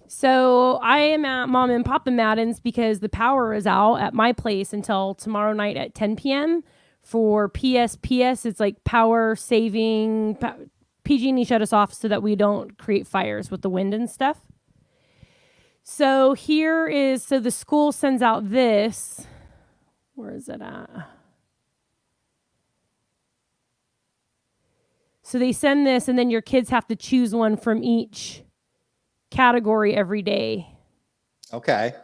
So I am at Mom and Papa Madden's because the power is out at my place until tomorrow night at 10 p.m. for PSPS. It's like power saving. PG&E shut us off so that we don't create fires with the wind and stuff. So so the school sends out this. Where is it at? So they send this, and then your kids have to choose one from each category every day. Okay.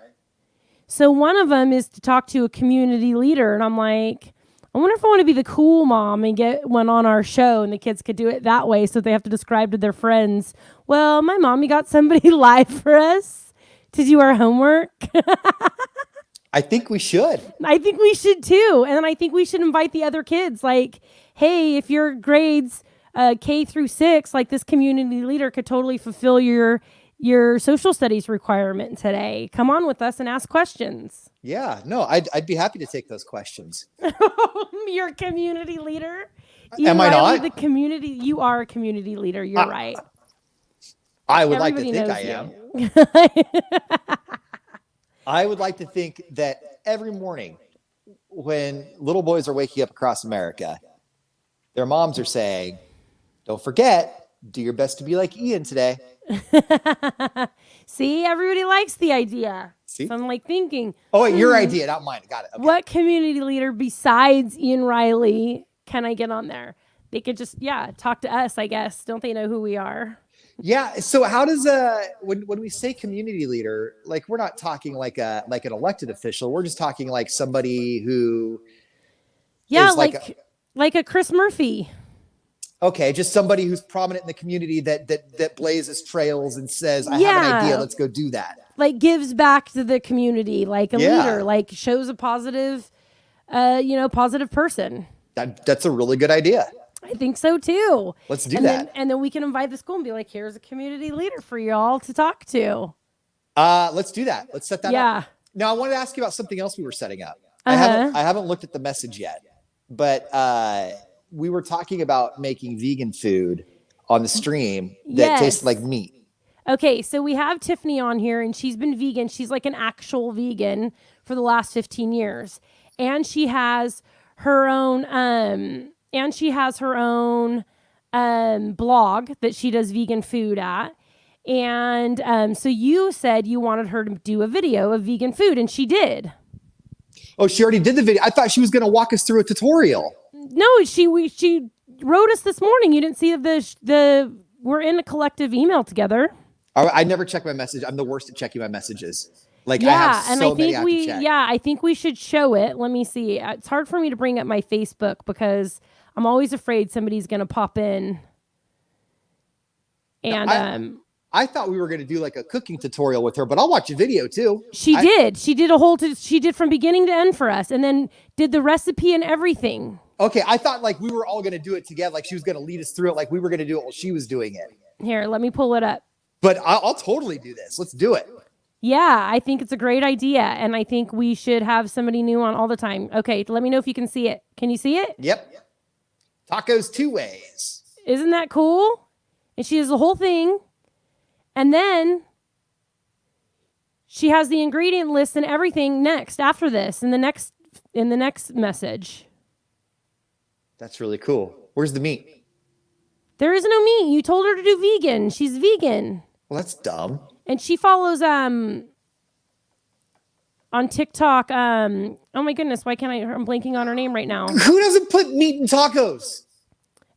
So one of them is to talk to a community leader, and I'm like, I wonder if I want to be the cool mom and get one on our show, and the kids could do it that way, so they have to describe to their friends, well, my mommy got somebody live for us to do our homework. I think we should. I think we should too. And then I think we should invite the other kids. Like, hey, if your grades K through 6, like this community leader could totally fulfill your social studies requirement today. Come on with us and ask questions. Yeah, no, I'd be happy to take those questions. You're a community leader. Am I not? The community. You are a community leader. You're right. I would like to think I am. I would like to think that every morning when little boys are waking up across America, their moms are saying, don't forget, do your best to be like Ian today. See, everybody likes the idea. See? So I'm like thinking. Oh, wait, your idea, not mine. Got it. Okay. What community leader besides Ian Riley can I get on there? They could just, talk to us, I guess. Don't they know who we are? Yeah. So how does when we say community leader, like we're not talking like an elected official. We're just talking like somebody who is like a Chris Murphy. Okay, just somebody who's prominent in the community that blazes trails and says, I have an idea, let's go do that. Like gives back to the community, like a leader, like shows a positive positive person. That's a really good idea. I think so too. Let's do that. And then we can invite the school and be like, here's a community leader for y'all to talk to. Let's do that. Let's set that up. Now I wanted to ask you about something else we were setting up. I haven't looked at the message yet, but we were talking about making vegan food on the stream that tastes like meat. Okay, so we have Tiffany on here, and she's been vegan. She's like an actual vegan for the last 15 years, and she has her own blog that she does vegan food at. And so you said you wanted her to do a video of vegan food, and she did. Oh, she already did the video. I thought she was going to walk us through a tutorial. No, she wrote us this morning. You didn't see we're in a collective email together. I never check my message. I'm the worst at checking my messages. Like I have so many I have to check. Yeah, I think we should show it. Let me see. It's hard for me to bring up my Facebook because I'm always afraid somebody's going to pop in. And I thought we were going to do like a cooking tutorial with her, but I'll watch a video too. She did she did from beginning to end for us, and then did the recipe and everything. Okay, I thought like we were all going to do it together. Like she was going to lead us through it. Like we were going to do it while she was doing it. Here, let me pull it up. But I'll totally do this. Let's do it. Yeah, I think it's a great idea, and I think we should have somebody new on all the time. Okay, let me know if you can see it. Can you see it? Yep. Tacos 2 ways. Isn't that cool? And she does the whole thing. And then she has the ingredient list and everything after this in the next message. That's really cool. Where's the meat? There is no meat. You told her to do vegan. She's vegan. Well, that's dumb. And she follows on TikTok. Oh my goodness, why can't I'm blanking on her name right now. Who doesn't put meat in tacos?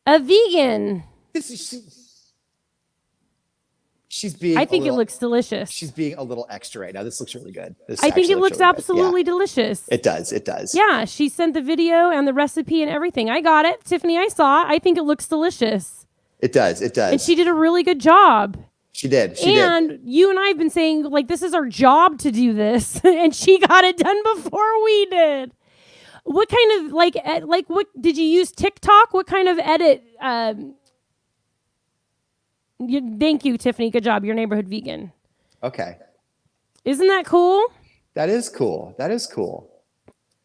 A vegan. She's being I think it looks delicious. She's being a little extra right now. This looks really good. I think it looks absolutely delicious. It does. It does. Yeah, she sent the video and the recipe and everything. I got it. Tiffany, I saw it. I think it looks delicious. It does. It does. And she did a really good job. She did. And you and I have been saying, like, this is our job to do this. And she got it done before we did. What kind of, what did you use TikTok? What kind of edit? Thank you, Tiffany. Good job. Your neighborhood vegan. Okay. Isn't that cool? That is cool. That is cool.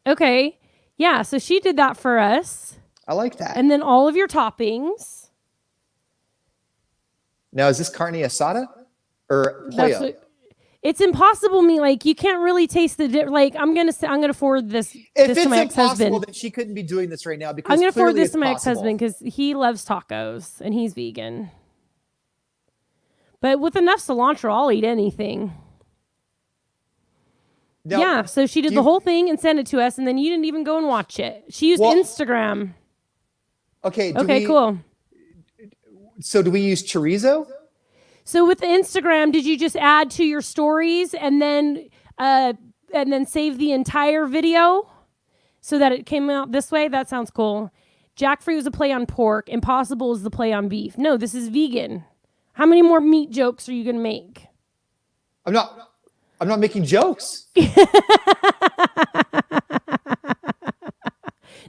Okay. Yeah. So she did that for us. I like that. And then all of your toppings. Now, is this carne asada or pollo? It's impossible meat. Like you can't really taste the like. I'm gonna forward this. If this it's to my impossible, ex-husband. then she couldn't be doing this right now because I'm gonna forward this to my possible. ex-husband because he loves tacos and he's vegan. But with enough cilantro, I'll eat anything. Now, yeah, so she did the whole thing and sent it to us, and then you didn't even go and watch it. She used Instagram. Okay. Cool. So do we use chorizo? So with Instagram, did you just add to your stories and then save the entire video so that it came out this way? That sounds cool. Jackfruit was a play on pork. Impossible is the play on beef. No, this is vegan. How many more meat jokes are you gonna make? I'm not making jokes.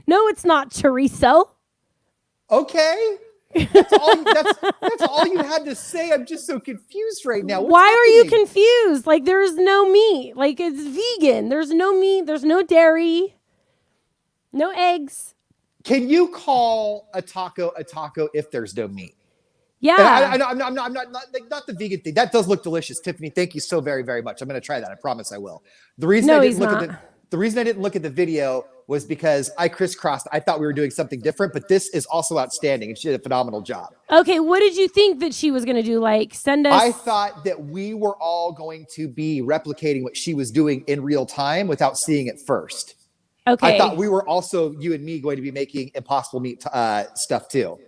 No, it's not chorizo. Okay. That's all you had to say. I'm just so confused right now. Why are you confused? Like there's no meat. Like it's vegan. There's no meat. There's no dairy. No eggs. Can you call a taco if there's no meat? Yeah. I'm not the vegan thing. That does look delicious, Tiffany. Thank you so very, very much. I'm going to try that. I promise I will. The reason I didn't look at the video was because I crisscrossed. I thought we were doing something different, but this is also outstanding. And she did a phenomenal job. Okay, what did you think that she was going to do? Like send us? I thought that we were all going to be replicating what she was doing in real time without seeing it first. Okay. I thought we were also, you and me, going to be making Impossible Meat stuff too.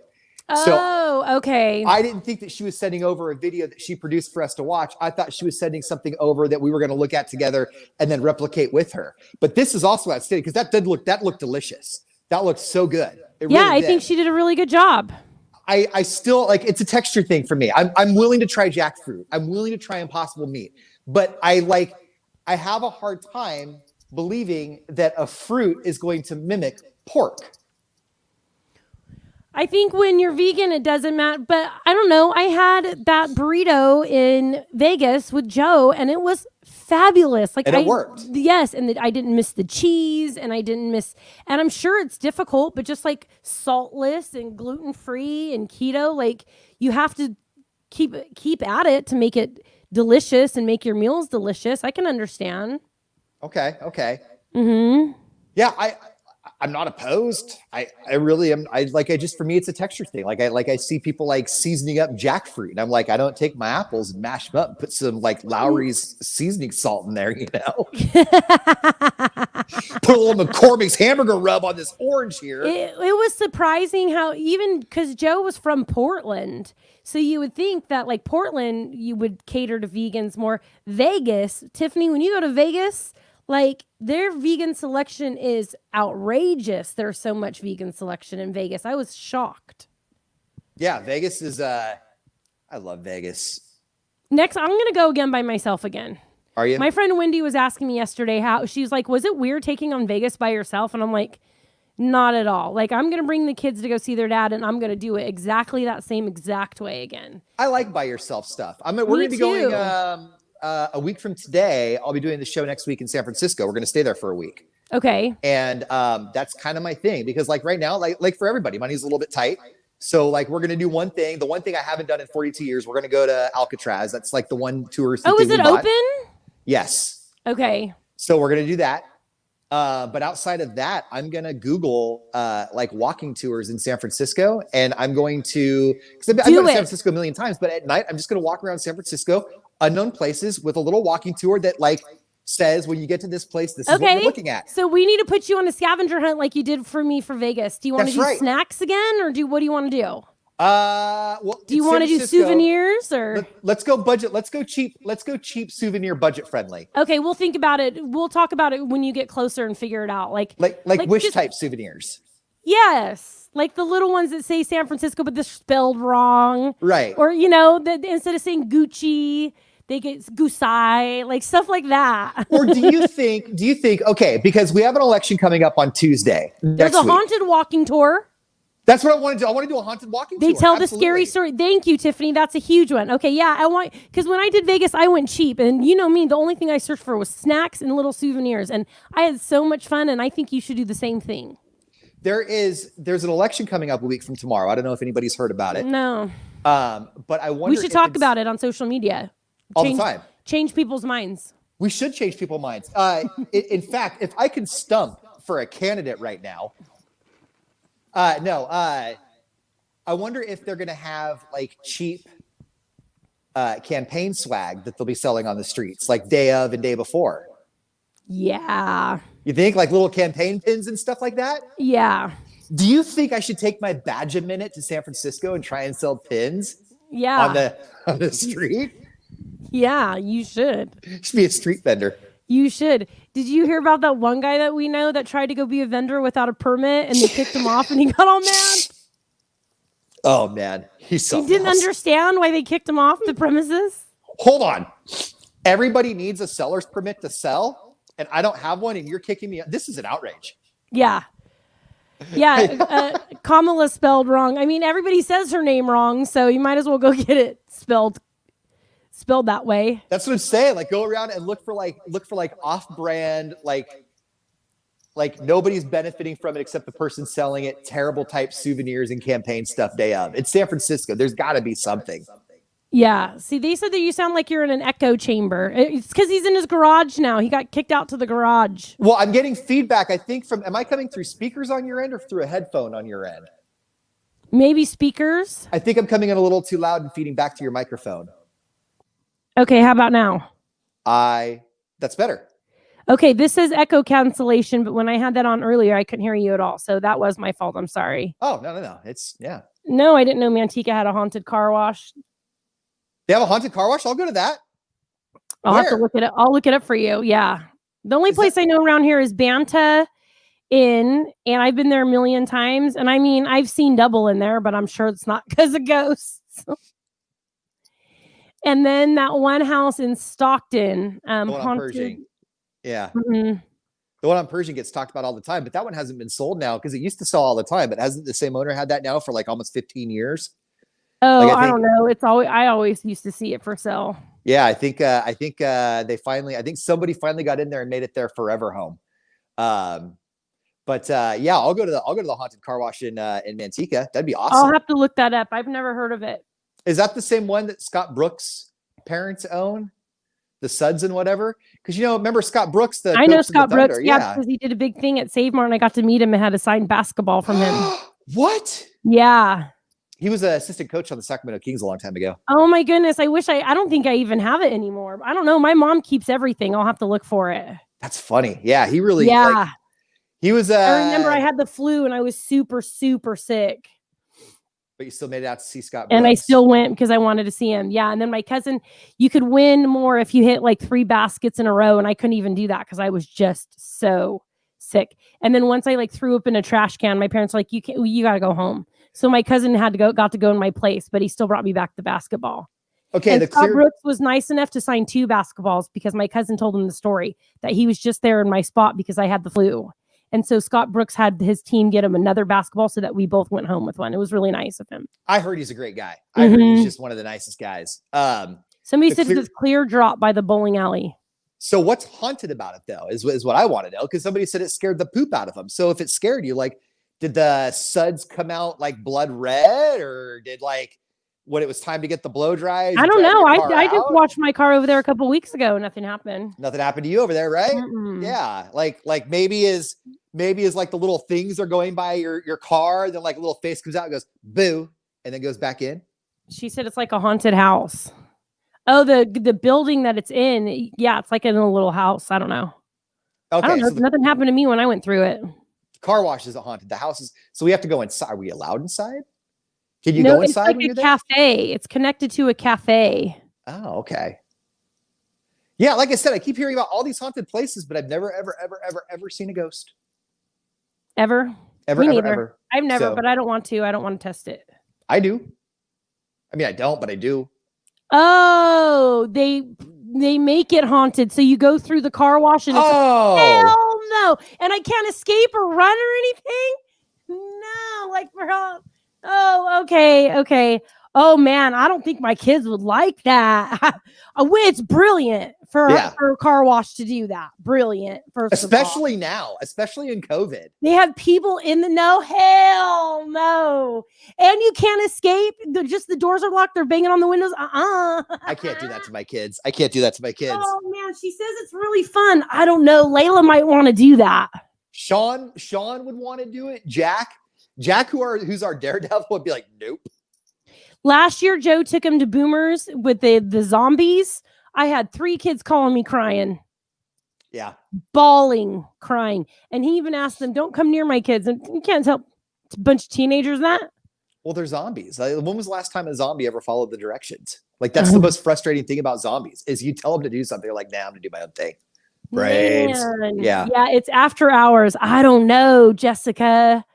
Okay. I didn't think that she was sending over a video that she produced for us to watch. I thought she was sending something over that we were going to look at together and then replicate with her. But this is also outstanding because that looked delicious. That looked so good. I think she did a really good job. I still like, it's a texture thing for me. I'm willing to try jackfruit. I'm willing to try Impossible Meat, but I have a hard time believing that a fruit is going to mimic pork. I think when you're vegan, it doesn't matter. But I don't know. I had that burrito in Vegas with Joe, and it was fabulous. Like, and it worked. Yes, and I didn't miss the cheese, and and I'm sure it's difficult, but just like saltless and gluten-free and keto, like you have to keep at it to make it delicious and make your meals delicious. I can understand. Okay. Mm-hmm. Yeah, I'm not opposed. I really am. For me, it's a texture thing. I see people like seasoning up jackfruit, and I'm like, I don't take my apples and mash them up and put some like Lowry's seasoning salt in there, Put a little McCormick's hamburger rub on this orange here. It was surprising how even because Joe was from Portland, so you would think that like Portland, you would cater to vegans more. Vegas, Tiffany, when you go to Vegas, like their vegan selection is outrageous. There's so much vegan selection in Vegas. I was shocked. Yeah, Vegas is I love Vegas. Next, I'm going to go again by myself again. Are you? My friend Wendy was asking me yesterday how she was like, was it weird taking on Vegas by yourself? And I'm like, not at all. Like I'm going to bring the kids to go see their dad and I'm going to do it exactly that same exact way again. I like by yourself stuff. We're going to be going a week from today. I'll be doing the show next week in San Francisco. We're going to stay there for a week. Okay. And that's kind of my thing because like right now, like for everybody, money's a little bit tight. So like we're going to do one thing. The one thing I haven't done in 42 years, we're going to go to Alcatraz. That's like the one tourist. Oh, is it open? Yes. Okay. So we're going to do that. But outside of that, I'm going to Google like walking tours in San Francisco. And I'm going to, because I've been to San Francisco a million times, but at night, I'm just going to walk around San Francisco, unknown places with a little walking tour that like says, when you get to this place, this is what you're looking at. So we need to put you on a scavenger hunt like you did for me for Vegas. Do you want to do snacks again or what do you want to do? Do you want to do souvenirs or let's go budget. Let's go cheap. Let's go cheap souvenir budget friendly. Okay. We'll think about it. We'll talk about it when you get closer and figure it out. Like wish type souvenirs. Yes. Like the little ones that say San Francisco, but they're spelled wrong. Right. Or, instead of saying Gucci, they get Gusai, like stuff like that. Or do you think, okay, because we have an election coming up on Tuesday. There's a haunted walking tour. That's what I want to do. I want to do a haunted walking tour. They tell the scary story. Thank you, Tiffany. That's a huge one. Okay, yeah, because when I did Vegas, I went cheap. And you know me, the only thing I searched for was snacks and little souvenirs. And I had so much fun, and I think you should do the same thing. There's an election coming up a week from tomorrow. I don't know if anybody's heard about it. No. But I wonder we should talk about it on social media. All the time. Change people's minds. We should change people's minds. In fact, if I can stump for a candidate right now, I wonder if they're going to have like cheap campaign swag that they'll be selling on the streets, like day of and day before. Yeah. You think like little campaign pins and stuff like that? Yeah. Do you think I should take my badge a minute to San Francisco and try and sell pins? Yeah. On the street? Yeah, you should. Should be a street vendor. You should. Did you hear about that one guy that we know that tried to go be a vendor without a permit and they kicked him off and he got all mad? Oh man, he didn't understand why they kicked him off the premises. Hold on. Everybody needs a seller's permit to sell, and I don't have one, and you're kicking me. This is an outrage. Yeah. Yeah, Kamala spelled wrong. I mean, everybody says her name wrong, so you might as well go get it spelled that way. That's what I'm saying. Like, go around and look for off-brand, like nobody's benefiting from it except the person selling it. Terrible type souvenirs and campaign stuff day of. It's San Francisco. There's got to be something. Yeah. See, they said that you sound like you're in an echo chamber. It's because he's in his garage now. He got kicked out to the garage. Well, I'm getting feedback, I think, am I coming through speakers on your end or through a headphone on your end? Maybe speakers. I think I'm coming in a little too loud and feeding back to your microphone. Okay, how about now? That's better. Okay, this says echo cancellation, but when I had that on earlier, I couldn't hear you at all. So that was my fault. I'm sorry. Oh, no. It's, yeah. No, I didn't know Manteca had a haunted car wash. They have a haunted car wash? I'll go to that. I'll have to look it up. I'll look it up for you. Yeah. The only place I know around here is Banta Inn, and I've been there a million times. And I mean, I've seen double in there, but I'm sure it's not because of ghosts. And then that one house in Stockton, the one on Pershing. Yeah. Mm-hmm. The one on Pershing gets talked about all the time, but that one hasn't been sold now because it used to sell all the time. But hasn't the same owner had that now for like almost 15 years? Oh, I don't know. I always used to see it for sale. Yeah, I think somebody finally got in there and made it their forever home. But I'll go to the haunted car wash in Manteca. That'd be awesome. I'll have to look that up. I've never heard of it. Is that the same one that Scott Brooks' parents own? The Suds and whatever? Because remember Scott Brooks? I know Scott Brooks. Yeah, because he did a big thing at Save Mart, and I got to meet him and had a signed basketball from him. What? Yeah. He was an assistant coach on the Sacramento Kings a long time ago. Oh my goodness. I don't think I even have it anymore. I don't know. My mom keeps everything. I'll have to look for it. That's funny. Yeah. He really, he was, I remember I had the flu and I was super, super sick. But you still made it out to see Scott Brooks. And I still went because I wanted to see him. Yeah. And then my cousin, you could win more if you hit like 3 baskets in a row. And I couldn't even do that because I was just so sick. And then once I like threw up in a trash can, my parents were like, you got to go home. So my cousin got to go in my place, but he still brought me back the basketball. Okay. And Scott Brooks was nice enough to sign 2 basketballs because my cousin told him the story that he was just there in my spot because I had the flu. And so Scott Brooks had his team get him another basketball so that we both went home with one. It was really nice of him. I heard he's a great guy. I heard he's just one of the nicest guys. Somebody said it's clear drop by the bowling alley. So what's haunted about it though, is what I want to know. Because somebody said it scared the poop out of them. So if it scared you, like, did the suds come out like blood red, or did when it was time to get the blow dries? I don't know. I just watched my car over there a couple weeks ago. Nothing happened. Nothing happened to you over there, right? Mm-mm. Yeah. Like maybe is like the little things are going by your car, then like a little face comes out and goes boo, and then goes back in. She said it's like a haunted house. Oh, the building that it's in. Yeah, it's like in a little house. I don't know. Okay, I don't know. Nothing happened to me when I went through it. Car wash isn't haunted. The house is. So we have to go inside. Are we allowed inside? Can you go inside? It's like a cafe. It's connected to a cafe. Oh, okay. Yeah, like I said, I keep hearing about all these haunted places, but I've never, ever seen a ghost. Ever? Ever, Me ever, neither. ever. I've never, but I don't want to. I don't want to test it. I do. I mean, I don't, but I do. Oh, they make it haunted. So you go through the car wash and it's hell no. And I can't escape or run or anything. No, like for help. Oh, okay. Oh man, I don't think my kids would like that. It's brilliant for a car wash to do that. Brilliant, especially now, especially in COVID. They have people in the hell no, and you can't escape. Just the doors are locked. They're banging on the windows. I can't do that to my kids. Oh man, she says it's really fun. I don't know. Layla might want to do that. Sean would want to do it. Jack, who's our daredevil, would be like, nope. Last year, Joe took him to Boomers with the zombies. I had 3 kids calling me crying. Yeah. Bawling, crying. And he even asked them, don't come near my kids. And you can't tell a bunch of teenagers that. Well, they're zombies. When was the last time a zombie ever followed the directions? Like, that's the most frustrating thing about zombies is you tell them to do something. They're like, nah, I'm going to do my own thing. Braves. Yeah. Yeah, it's after hours. I don't know, Jessica.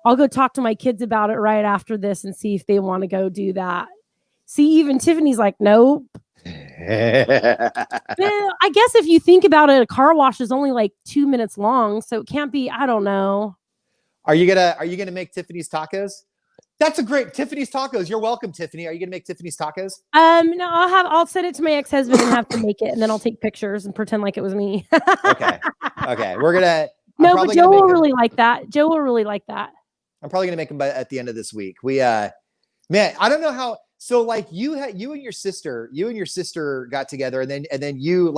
I'll go talk to my kids about it right after this and see if they want to go do that. See, even Tiffany's like, nope. Well, I guess if you think about it, a car wash is only like 2 minutes long, so it can't be. I don't know. Are you gonna make Tiffany's tacos? That's a great Tiffany's tacos. You're welcome, Tiffany. Are you gonna make Tiffany's tacos? No, I'll send it to my ex-husband and have to make it, and then I'll take pictures and pretend like it was me. Okay. We're gonna. But Joe will really like that. Joe will really like that. I'm probably gonna make them at the end of this week. Man, I don't know how. So like you and your sister got together, and then you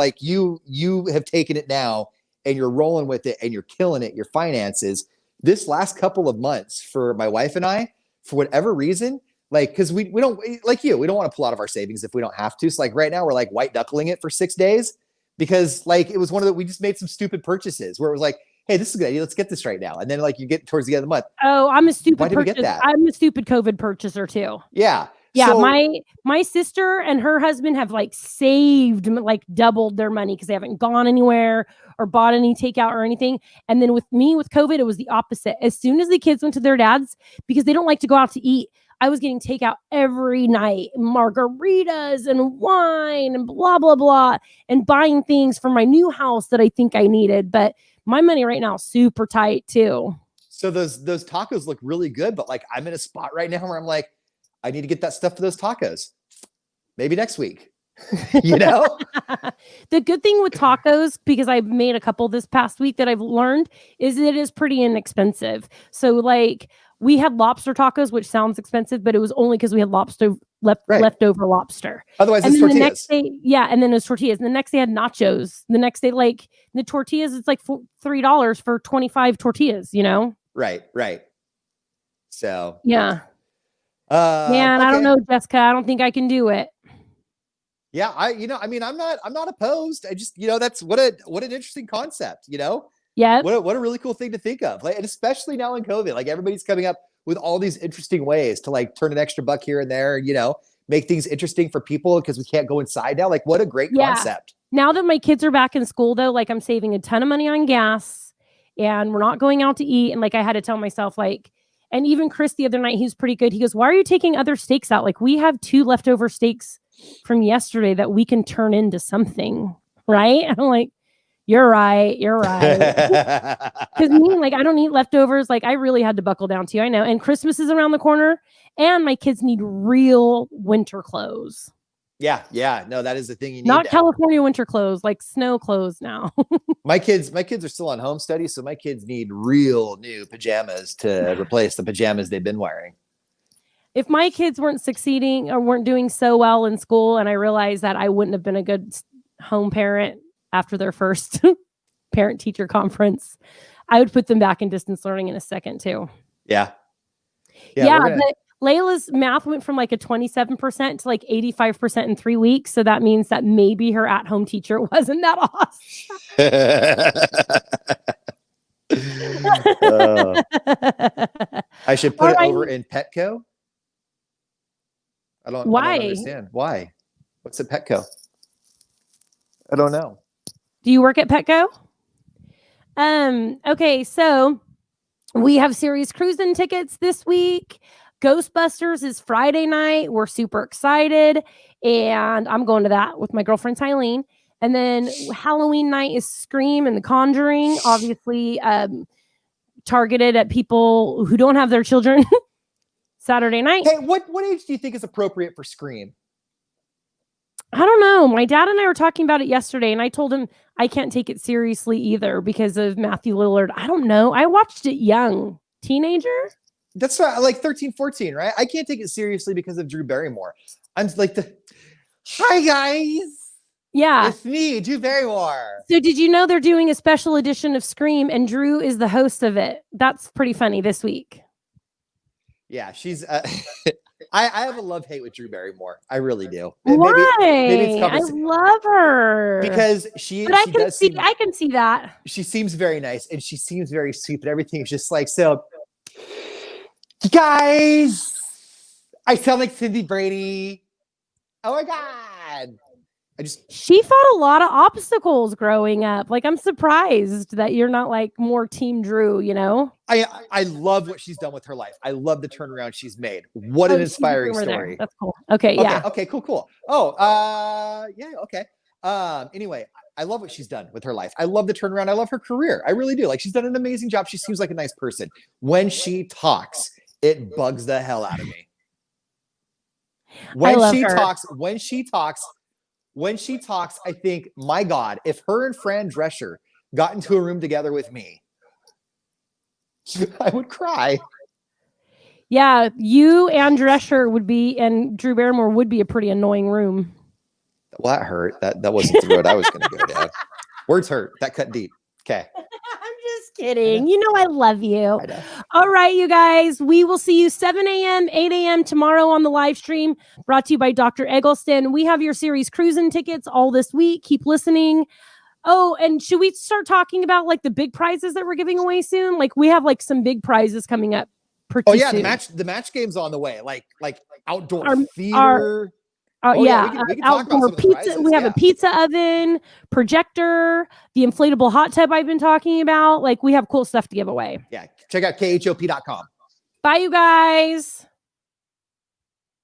have taken it now, and you're rolling with it, and you're killing it. Your finances this last couple of months for my wife and I, for whatever reason, like because we don't like you, we don't want to pull out of our savings if we don't have to. So like right now we're like white knuckling it for 6 days because like it was we just made some stupid purchases where it was like, hey, this is a good idea. Let's get this right now. And then like you get towards the end of the month. Oh, I'm a stupid Why did we get that? I'm a stupid COVID purchaser too. Yeah. Yeah. So, my sister and her husband have like saved, like doubled their money because they haven't gone anywhere or bought any takeout or anything. And then with me, with COVID, it was the opposite. As soon as the kids went to their dad's, because they don't like to go out to eat, I was getting takeout every night, margaritas and wine and blah, blah, blah, and buying things for my new house that I think I needed. But my money right now is super tight too. So those tacos look really good, but like I'm in a spot right now where I'm like, I need to get that stuff for those tacos. Maybe next week. You know? The good thing with tacos, because I've made a couple this past week that I've learned, is it is pretty inexpensive. So like we had lobster tacos, which sounds expensive, but it was only because we had leftover lobster. Otherwise, it's tortillas. The next day, and then it was tortillas. And the next day I had nachos. The next day, like the tortillas, it's like $3 for 25 tortillas, you know? Right. So yeah. Man, okay. I don't know, Jessica. I don't think I can do it. Yeah, I'm not opposed. I just, that's what an interesting concept, Yeah. What a really cool thing to think of. Like, and especially now in COVID, like everybody's coming up with all these interesting ways to like turn an extra buck here and there, make things interesting for people because we can't go inside now. Like, what a great concept. Now that my kids are back in school though, like I'm saving a ton of money on gas and we're not going out to eat. And like, I had to tell myself like, and even Chris the other night, he was pretty good. He goes, why are you taking other steaks out? Like we have 2 leftover steaks from yesterday that we can turn into something. Right. I'm like, you're right. Because me, like, I don't eat leftovers. Like I really had to buckle down too. I know. And Christmas is around the corner and my kids need real winter clothes. Yeah. No, that is the thing you need. Not California winter clothes, like snow clothes now. My kids are still on home study, so my kids need real new pajamas to replace the pajamas they've been wearing. If my kids weren't succeeding or weren't doing so well in school, and I realized that I wouldn't have been a good home parent after their first parent-teacher conference, I would put them back in distance learning in a second too. Yeah. But Layla's math went from like a 27% to like 85% in 3 weeks. So that means that maybe her at-home teacher wasn't that awesome. I should put it over in Petco. I don't understand. Why? What's at Petco? I don't know. Do you work at Petco? Okay, so we have series cruising tickets this week. Ghostbusters is Friday night. We're super excited. And I'm going to that with my girlfriend, Tylene. And then Halloween night is Scream and The Conjuring, obviously targeted at people who don't have their children. Saturday night. Hey, what age do you think is appropriate for Scream? I don't know. My dad and I were talking about it yesterday, and I told him I can't take it seriously either because of Matthew Lillard. I don't know. I watched it young. Teenager? That's like 13, 14, right? I can't take it seriously because of Drew Barrymore. I'm like hi guys. Yeah. It's me, Drew Barrymore. So did you know they're doing a special edition of Scream and Drew is the host of it? That's pretty funny this week. Yeah, she's I have a love-hate with Drew Barrymore. I really do. Why? Maybe it's I love her. Because I can see that. She seems very nice and she seems very sweet, but everything is just like, so guys, I sound like Cindy Brady. Oh my God. She fought a lot of obstacles growing up. Like, I'm surprised that you're not like more Team Drew, you know? I love what she's done with her life. I love the turnaround she's made. What an inspiring story. There. That's cool. Okay, yeah. Okay, cool. Oh, yeah, okay. Anyway, I love what she's done with her life. I love the turnaround. I love her career. I really do. Like, she's done an amazing job. She seems like a nice person. When she talks, it bugs the hell out of me. When she talks, I think, my God, if her and Fran Drescher got into a room together with me, I would cry. Yeah, you and Drescher and Drew Barrymore would be a pretty annoying room. Well, that hurt. That wasn't the road I was going to go down. Words hurt. That cut deep. Okay. I'm just kidding. You know I love you. All right, you guys. We will see you 7 a.m., 8 a.m. tomorrow on the live stream, brought to you by Dr. Eggleston. We have your series cruising tickets all this week. Keep listening. Oh, and should we start talking about like the big prizes that we're giving away soon? Like we have like some big prizes coming up. Yeah, the match game's on the way. Like outdoor theater. We can talk about some pizza. Prizes, we have a pizza oven, projector, the inflatable hot tub I've been talking about. Like we have cool stuff to give away. Yeah, check out khop.com. Bye, you guys.